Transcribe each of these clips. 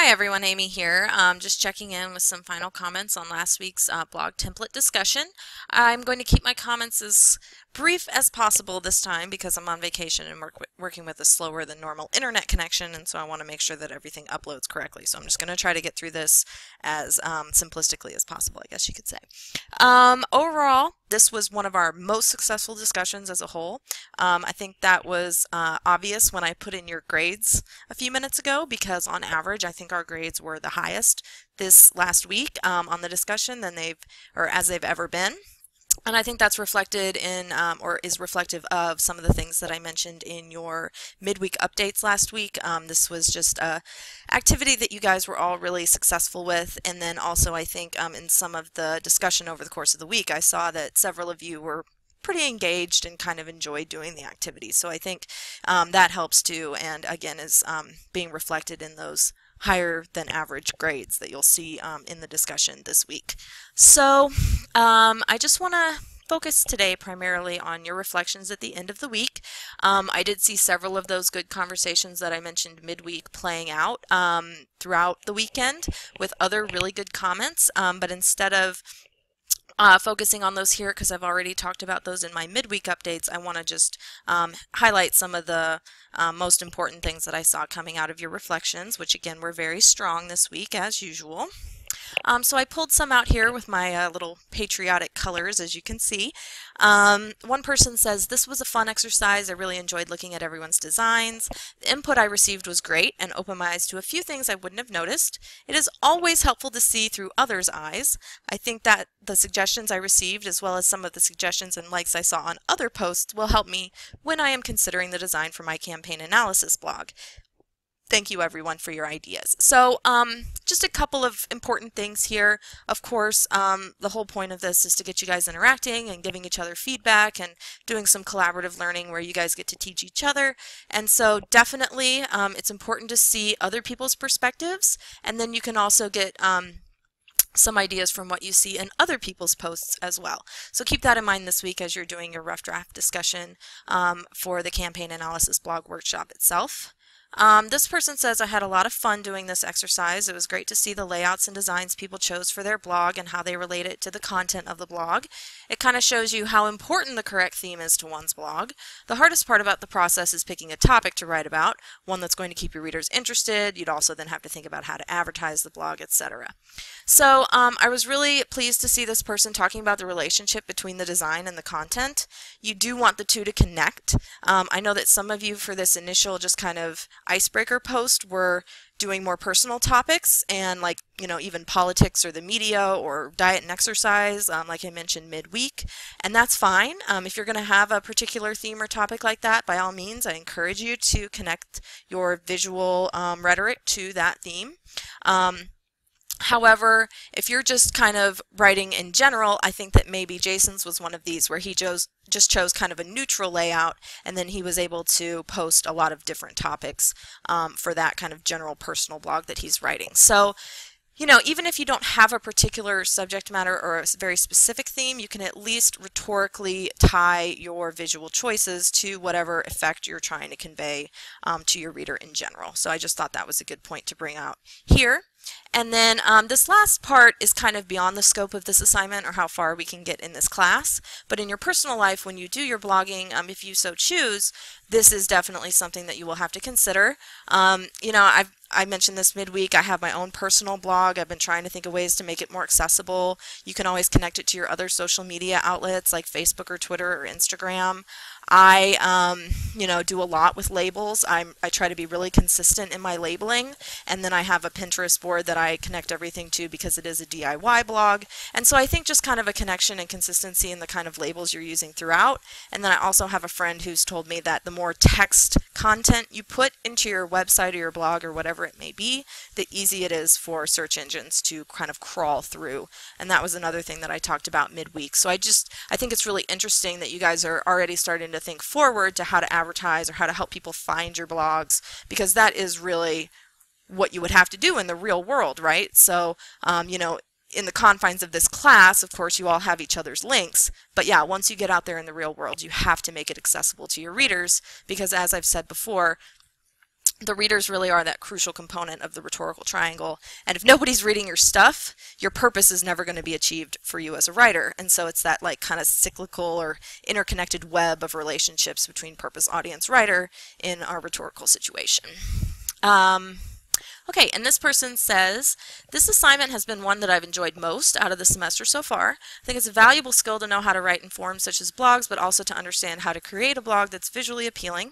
Hi everyone, Amy here. Just checking in with some final comments on last week's blog template discussion. I'm going to keep my comments as brief as possible this time because I'm on vacation and working with a slower than normal internet connection, and so I want to make sure that everything uploads correctly. So I'm just going to try to get through this as simplistically as possible, I guess you could say. Overall, this was one of our most successful discussions as a whole. I think that was obvious when I put in your grades a few minutes ago, because on average I think our grades were the highest this last week on the discussion than as they've ever been. And I think that's reflected in, or is reflective of, some of the things that I mentioned in your midweek updates last week. This was just a activity that you guys were all really successful with, and then also I think in some of the discussion over the course of the week, I saw that several of you were pretty engaged and kind of enjoyed doing the activity. So I think that helps too, and again is being reflected in those higher than average grades that you'll see in the discussion this week. So I just want to focus today primarily on your reflections at the end of the week. I did see several of those good conversations that I mentioned midweek playing out throughout the weekend with other really good comments, but instead of focusing on those here, because I've already talked about those in my midweek updates, I want to just highlight some of the most important things that I saw coming out of your reflections, which again were very strong this week as usual. So I pulled some out here with my little patriotic colors, as you can see. One person says, "This was a fun exercise. I really enjoyed looking at everyone's designs. The input I received was great and opened my eyes to a few things I wouldn't have noticed. It is always helpful to see through others' eyes. I think that the suggestions I received, as well as some of the suggestions and likes I saw on other posts, will help me when I am considering the design for my campaign analysis blog. Thank you everyone for your ideas." So just a couple of important things here. Of course, the whole point of this is to get you guys interacting and giving each other feedback and doing some collaborative learning where you guys get to teach each other. And so definitely it's important to see other people's perspectives, and then you can also get some ideas from what you see in other people's posts as well. So keep that in mind this week as you're doing your rough draft discussion for the campaign analysis blog workshop itself. This person says, "I had a lot of fun doing this exercise. It was great to see the layouts and designs people chose for their blog and how they relate it to the content of the blog. It kind of shows you how important the correct theme is to one's blog. The hardest part about the process is picking a topic to write about, one that's going to keep your readers interested. You'd also then have to think about how to advertise the blog, etc." So I was really pleased to see this person talking about the relationship between the design and the content. You do want the two to connect. I know that some of you for this initial just kind of icebreaker post were doing more personal topics and, like, you know, even politics or the media or diet and exercise, like I mentioned midweek, and that's fine. If you're going to have a particular theme or topic like that, by all means I encourage you to connect your visual rhetoric to that theme. However, if you're just kind of writing in general, I think that maybe Jason's was one of these where he just chose kind of a neutral layout, and then he was able to post a lot of different topics for that kind of general personal blog that he's writing. So, you know, even if you don't have a particular subject matter or a very specific theme, you can at least rhetorically tie your visual choices to whatever effect you're trying to convey to your reader in general. So I just thought that was a good point to bring out here. And then this last part is kind of beyond the scope of this assignment or how far we can get in this class, but in your personal life when you do your blogging, if you so choose, this is definitely something that you will have to consider. You know, I mentioned this midweek, I have my own personal blog. I've been trying to think of ways to make it more accessible. You can always connect it to your other social media outlets like Facebook or Twitter or Instagram. I, you know, do a lot with labels. I try to be really consistent in my labeling, and then I have a Pinterest board that I connect everything to because it is a DIY blog. And so I think just kind of a connection and consistency in the kind of labels you're using throughout. And then I also have a friend who's told me that the more text content you put into your website or your blog or whatever it may be, the easier it is for search engines to kind of crawl through. And that was another thing that I talked about midweek. So I think it's really interesting that you guys are already starting to think forward to how to advertise or how to help people find your blogs, because that is really what you would have to do in the real world, right? So, you know, in the confines of this class, of course, you all have each other's links, but yeah, once you get out there in the real world, you have to make it accessible to your readers, because as I've said before, the readers really are that crucial component of the rhetorical triangle. And if nobody's reading your stuff, your purpose is never going to be achieved for you as a writer. And so it's that like kind of cyclical or interconnected web of relationships between purpose, audience, writer in our rhetorical situation. Okay, and this person says, this assignment has been one that I've enjoyed most out of the semester so far. I think it's a valuable skill to know how to write in forums such as blogs, but also to understand how to create a blog that's visually appealing.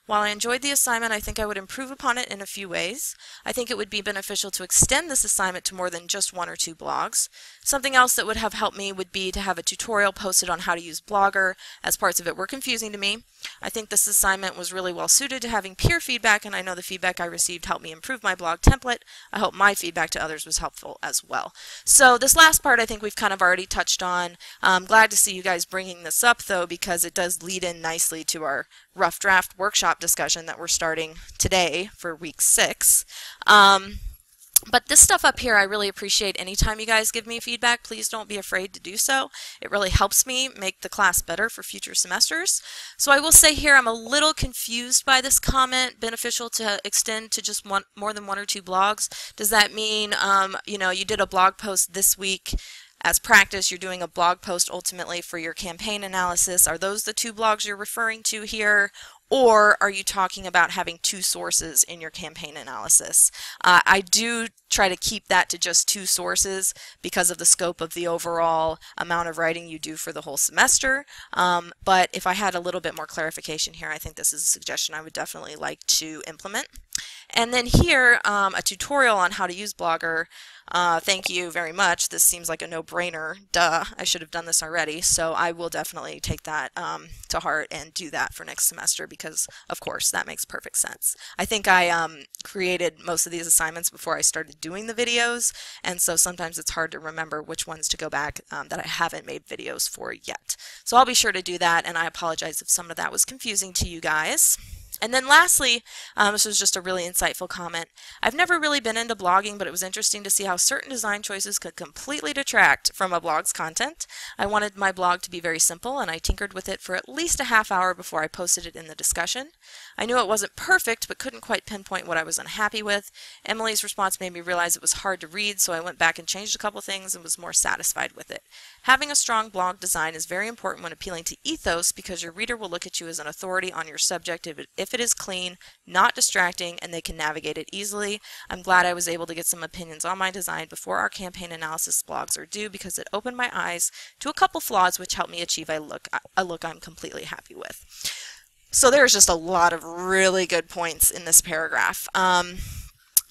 While I enjoyed the assignment, I think I would improve upon it in a few ways. I think it would be beneficial to extend this assignment to more than just 1 or 2 blogs. Something else that would have helped me would be to have a tutorial posted on how to use Blogger, as parts of it were confusing to me. I think this assignment was really well suited to having peer feedback, and I know the feedback I received helped me improve my blog template. I hope my feedback to others was helpful as well. So this last part I think we've kind of already touched on. I'm glad to see you guys bringing this up though, because it does lead in nicely to our rough draft workshop discussion that we're starting today for week 6. But this stuff up here I really appreciate anytime you guys give me feedback. Please don't be afraid to do so. It really helps me make the class better for future semesters. So I will say here I'm a little confused by this comment, beneficial to extend to just more than 1 or 2 blogs. Does that mean you know, you did a blog post this week as practice, you're doing a blog post ultimately for your campaign analysis? Are those the 2 blogs you're referring to here? Or are you talking about having 2 sources in your campaign analysis? I do try to keep that to just 2 sources because of the scope of the overall amount of writing you do for the whole semester. But if I had a little bit more clarification here, I think this is a suggestion I would definitely like to implement. And then here, a tutorial on how to use Blogger. Thank you very much. This seems like a no-brainer. Duh, I should have done this already. So I will definitely take that to heart and do that for next semester because, of course, that makes perfect sense. I think I created most of these assignments before I started doing the videos, and so sometimes it's hard to remember which ones to go back that I haven't made videos for yet. So I'll be sure to do that, and I apologize if some of that was confusing to you guys. And then lastly, this was just a really insightful comment. I've never really been into blogging, but it was interesting to see how certain design choices could completely detract from a blog's content. I wanted my blog to be very simple, and I tinkered with it for at least a half hour before I posted it in the discussion. I knew it wasn't perfect, but couldn't quite pinpoint what I was unhappy with. Emily's response made me realize it was hard to read, so I went back and changed a couple things and was more satisfied with it. Having a strong blog design is very important when appealing to ethos because your reader will look at you as an authority on your subject if it is clean, not distracting, and they can navigate it easily. I'm glad I was able to get some opinions on my design before our campaign analysis blogs are due because it opened my eyes to a couple flaws which helped me achieve a look I'm completely happy with. So there's just a lot of really good points in this paragraph.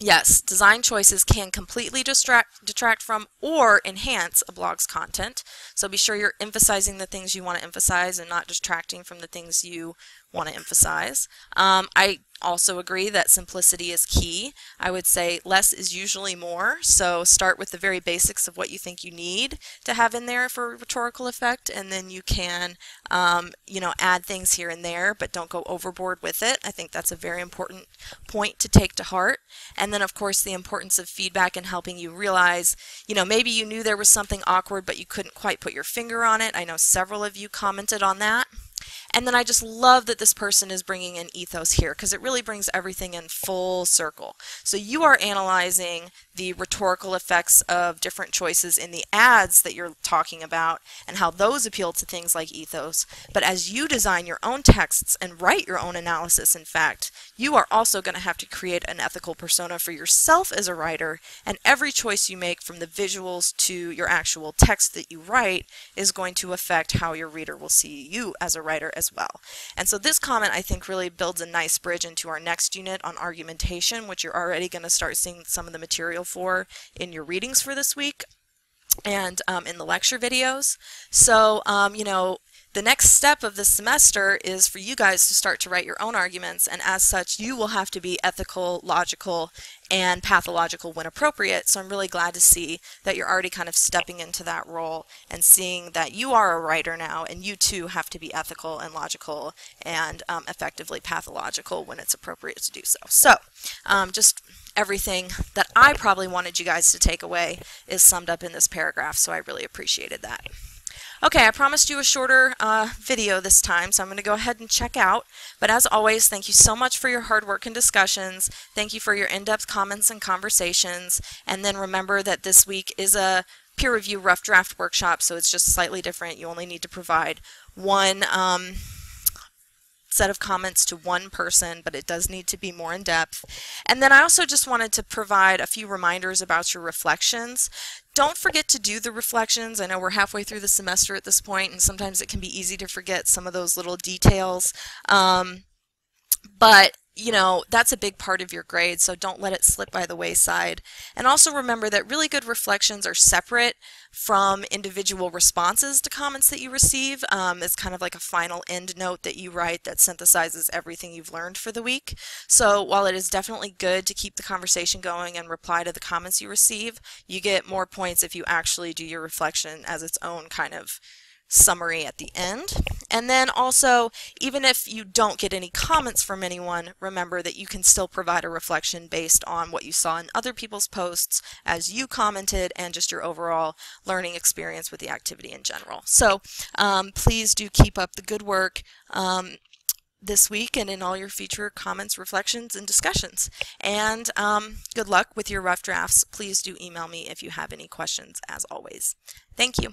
Yes, design choices can completely detract from or enhance a blog's content. So be sure you're emphasizing the things you want to emphasize and not distracting from the things you want to emphasize. I also agree that simplicity is key. I would say less is usually more, so start with the very basics of what you think you need to have in there for rhetorical effect, and then you can you know, add things here and there, but don't go overboard with it. I think that's a very important point to take to heart. And then of course the importance of feedback and helping you realize, you know, maybe you knew there was something awkward but you couldn't quite put your finger on it. I know several of you commented on that. And then I just love that this person is bringing in ethos here because it really brings everything in full circle. So you are analyzing the rhetorical effects of different choices in the ads that you're talking about and how those appeal to things like ethos. But as you design your own texts and write your own analysis, in fact, you are also going to have to create an ethical persona for yourself as a writer, and every choice you make from the visuals to your actual text that you write is going to affect how your reader will see you as a writer as well. And so this comment I think really builds a nice bridge into our next unit on argumentation, which you're already going to start seeing some of the material for in your readings for this week and in the lecture videos. So you know, the next step of this semester is for you guys to start to write your own arguments, and as such you will have to be ethical, logical, and pathological when appropriate. So I'm really glad to see that you're already kind of stepping into that role and seeing that you are a writer now, and you too have to be ethical and logical and effectively pathological when it's appropriate to do so. So just everything that I probably wanted you guys to take away is summed up in this paragraph, so I really appreciated that. Okay, I promised you a shorter video this time, so I'm going to go ahead and check out. But as always, thank you so much for your hard work and discussions. Thank you for your in-depth comments and conversations. And then remember that this week is a peer review rough draft workshop, so it's just slightly different. You only need to provide one set of comments to one person, but it does need to be more in depth. And then I also just wanted to provide a few reminders about your reflections. Don't forget to do the reflections. I know we're halfway through the semester at this point, and sometimes it can be easy to forget some of those little details. But you know, that's a big part of your grade, so don't let it slip by the wayside. And also remember that really good reflections are separate from individual responses to comments that you receive. It's kind of like a final end note that you write that synthesizes everything you've learned for the week. So while it is definitely good to keep the conversation going and reply to the comments you receive, you get more points if you actually do your reflection as its own kind of summary at the end. And then also, even if you don't get any comments from anyone, remember that you can still provide a reflection based on what you saw in other people's posts as you commented and just your overall learning experience with the activity in general. So please do keep up the good work this week and in all your future comments, reflections, and discussions. And good luck with your rough drafts. Please do email me if you have any questions, as always. Thank you.